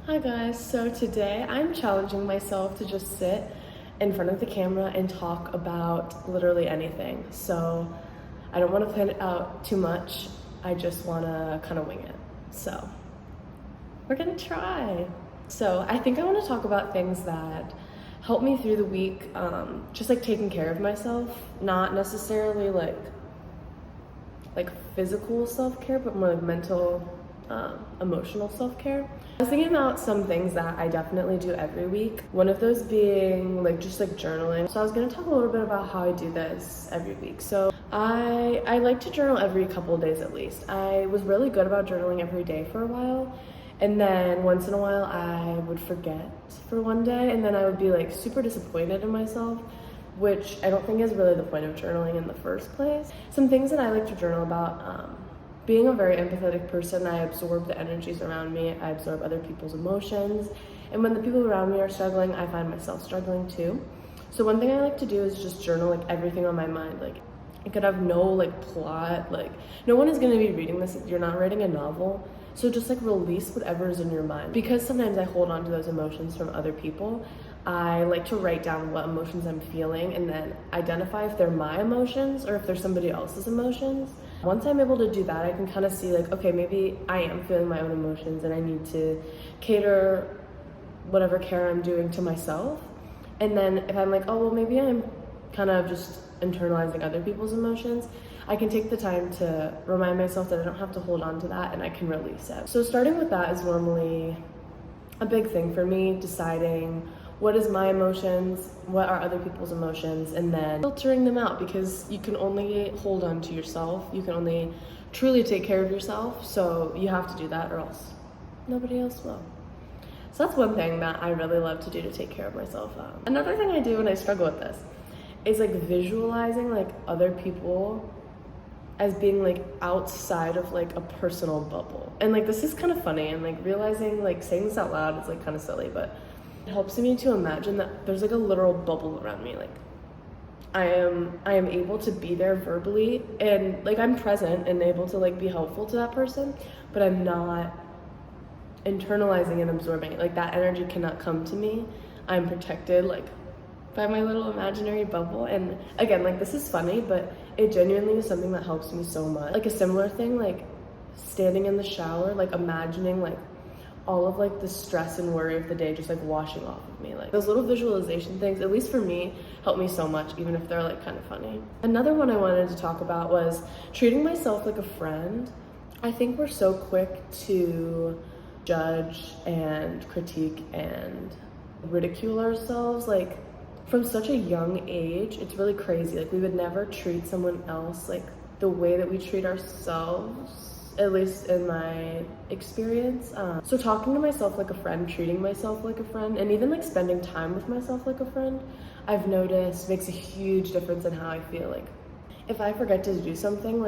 Hi guys, so today I'm challenging myself to just sit in front of the camera and talk about literally anything. So I don't want to plan it out too much, I just want to kind of wing it. So we're gonna try. So I think I want to talk about things that help me through the week, just like taking care of myself, not necessarily like physical self-care, but more like mental, emotional self-care. I was thinking about some things that I definitely do every week. One of those being just like journaling. So I was gonna talk a little bit about how I do this every week. So I like to journal every couple of days at least. I was really good about journaling every day for a while. And then once in a while I would forget for one day, and then I would be like super disappointed in myself, which I don't think is really the point of journaling in the first place. Some things that I like to journal about, being a very empathetic person, I absorb the energies around me, I absorb other people's emotions, and when the people around me are struggling, I find myself struggling too. So one thing I like to do is just journal like everything on my mind. Like it could have no plot, like no one is going to be reading this. You're not writing a novel. So just like release whatever is in your mind. Because sometimes I hold on to those emotions from other people, I like to write down what emotions I'm feeling and then identify if they're my emotions or if they're somebody else's emotions. Once I'm able to do that, I can kind of see okay, maybe I am feeling my own emotions and I need to cater whatever care I'm doing to myself. And then if I'm like, oh, well, maybe I'm kind of just internalizing other people's emotions, I can take the time to remind myself that I don't have to hold on to that and I can release it. So starting with that is normally a big thing for me, deciding what is my emotions, what are other people's emotions, and then filtering them out, because you can only hold on to yourself. You can only truly take care of yourself. So you have to do that or else nobody else will. So that's one thing that I really love to do to take care of myself. Another thing I do when I struggle with this is visualizing other people as being outside of a personal bubble. And this is kind of funny, and realizing saying this out loud is kind of silly, but it helps me to imagine that there's a literal bubble around me. I am able to be there verbally, and I'm present and able to be helpful to that person, but I'm not internalizing and absorbing it. That energy cannot come to me. I'm protected by my little imaginary bubble. And again, this is funny, but it genuinely is something that helps me so much. A similar thing, standing in the shower, imagining all of the stress and worry of the day just washing off of me. Those little visualization things, at least for me, help me so much, even if they're kind of funny. Another one I wanted to talk about was treating myself like a friend. I think we're so quick to judge and critique and ridicule ourselves from such a young age. It's really crazy. We would never treat someone else the way that we treat ourselves, at least in my experience. So talking to myself like a friend, treating myself like a friend, and even spending time with myself like a friend, I've noticed makes a huge difference in how I feel. If I forget to do something,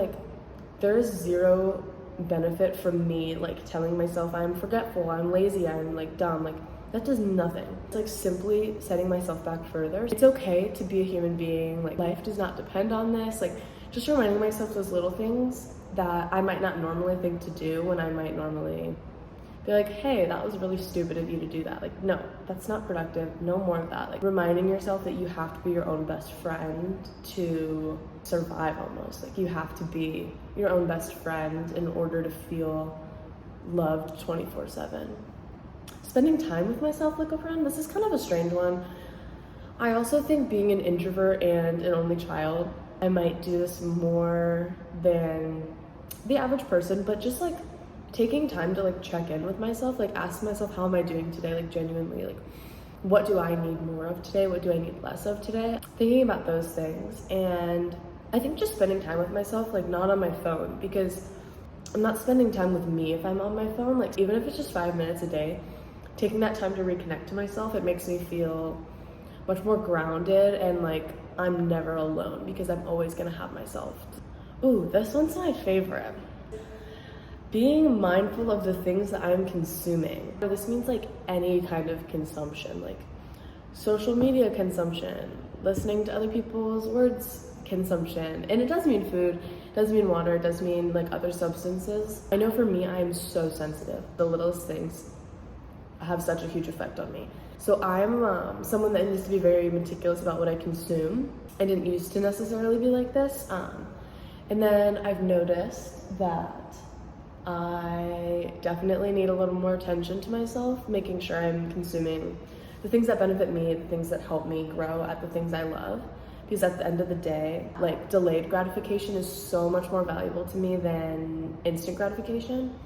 there is zero benefit from me telling myself I'm forgetful, I'm lazy, I'm dumb. That does nothing. It's simply setting myself back further. It's okay to be a human being. Life does not depend on this. Just reminding myself those little things that I might not normally think to do, when I might normally be hey, that was really stupid of you to do that. No, that's not productive. No more of that. Reminding yourself that you have to be your own best friend to survive almost. You have to be your own best friend in order to feel loved 24/7. Spending time with myself like a friend, this is kind of a strange one. I also think being an introvert and an only child, I might do this more than the average person, but just taking time to check in with myself, ask myself, how am I doing today? Genuinely, what do I need more of today? What do I need less of today? Thinking about those things. And I think just spending time with myself, not on my phone, because I'm not spending time with me if I'm on my phone. Even if it's just 5 minutes a day, taking that time to reconnect to myself, it makes me feel much more grounded and I'm never alone, because I'm always gonna have myself. Ooh, this one's my favorite. Being mindful of the things that I'm consuming. This means any kind of consumption, social media consumption, listening to other people's words consumption. And it does mean food, it does mean water, it does mean other substances. I know for me, I am so sensitive. The littlest things have such a huge effect on me. So I'm someone that needs to be very meticulous about what I consume. I didn't used to necessarily be like this. And then I've noticed that I definitely need a little more attention to myself, making sure I'm consuming the things that benefit me, the things that help me grow at the things I love. Because at the end of the day, like, delayed gratification is so much more valuable to me than instant gratification.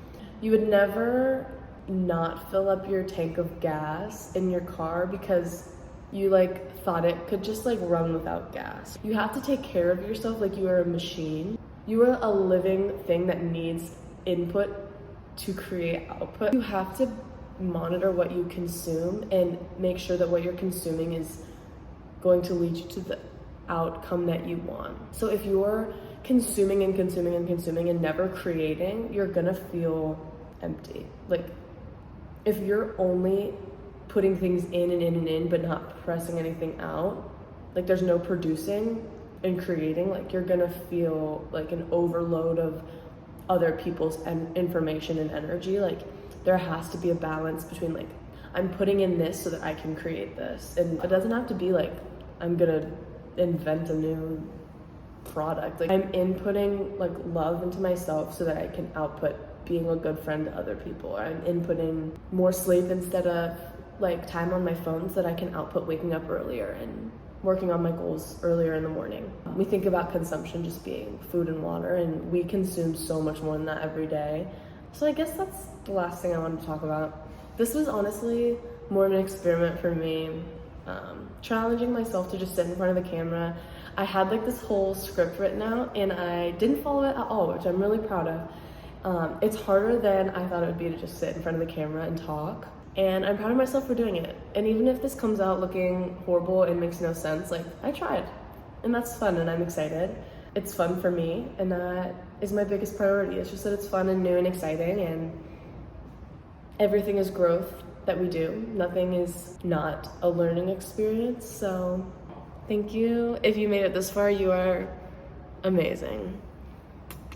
You would never not fill up your tank of gas in your car because you like thought it could just like run without gas. You have to take care of yourself like you are a machine. You are a living thing that needs input to create output. You have to monitor what you consume and make sure that what you're consuming is going to lead you to the outcome that you want. So if you're consuming and consuming and consuming and never creating, you're gonna feel empty. Like, if you're only putting things in and in and in but not pressing anything out, like there's no producing and creating, like you're gonna feel like an overload of other people's information and energy. Like, there has to be a balance between like, I'm putting in this so that I can create this. And it doesn't have to be like, I'm gonna invent a new product. Like, I'm inputting like love into myself so that I can output being a good friend to other people. I'm inputting more sleep instead of like time on my phone so that I can output waking up earlier and working on my goals earlier in the morning. We think about consumption just being food and water, and we consume so much more than that every day. So I guess that's the last thing I wanted to talk about. This was honestly more of an experiment for me, challenging myself to just sit in front of the camera. I had like this whole script written out and I didn't follow it at all, which I'm really proud of. It's harder than I thought it would be to just sit in front of the camera and talk. And I'm proud of myself for doing it. And even if this comes out looking horrible and makes no sense, like, I tried. And that's fun and I'm excited. It's fun for me, and that is my biggest priority. It's just that it's fun and new and exciting, and everything is growth that we do. Nothing is not a learning experience. So thank you. If you made it this far, you are amazing.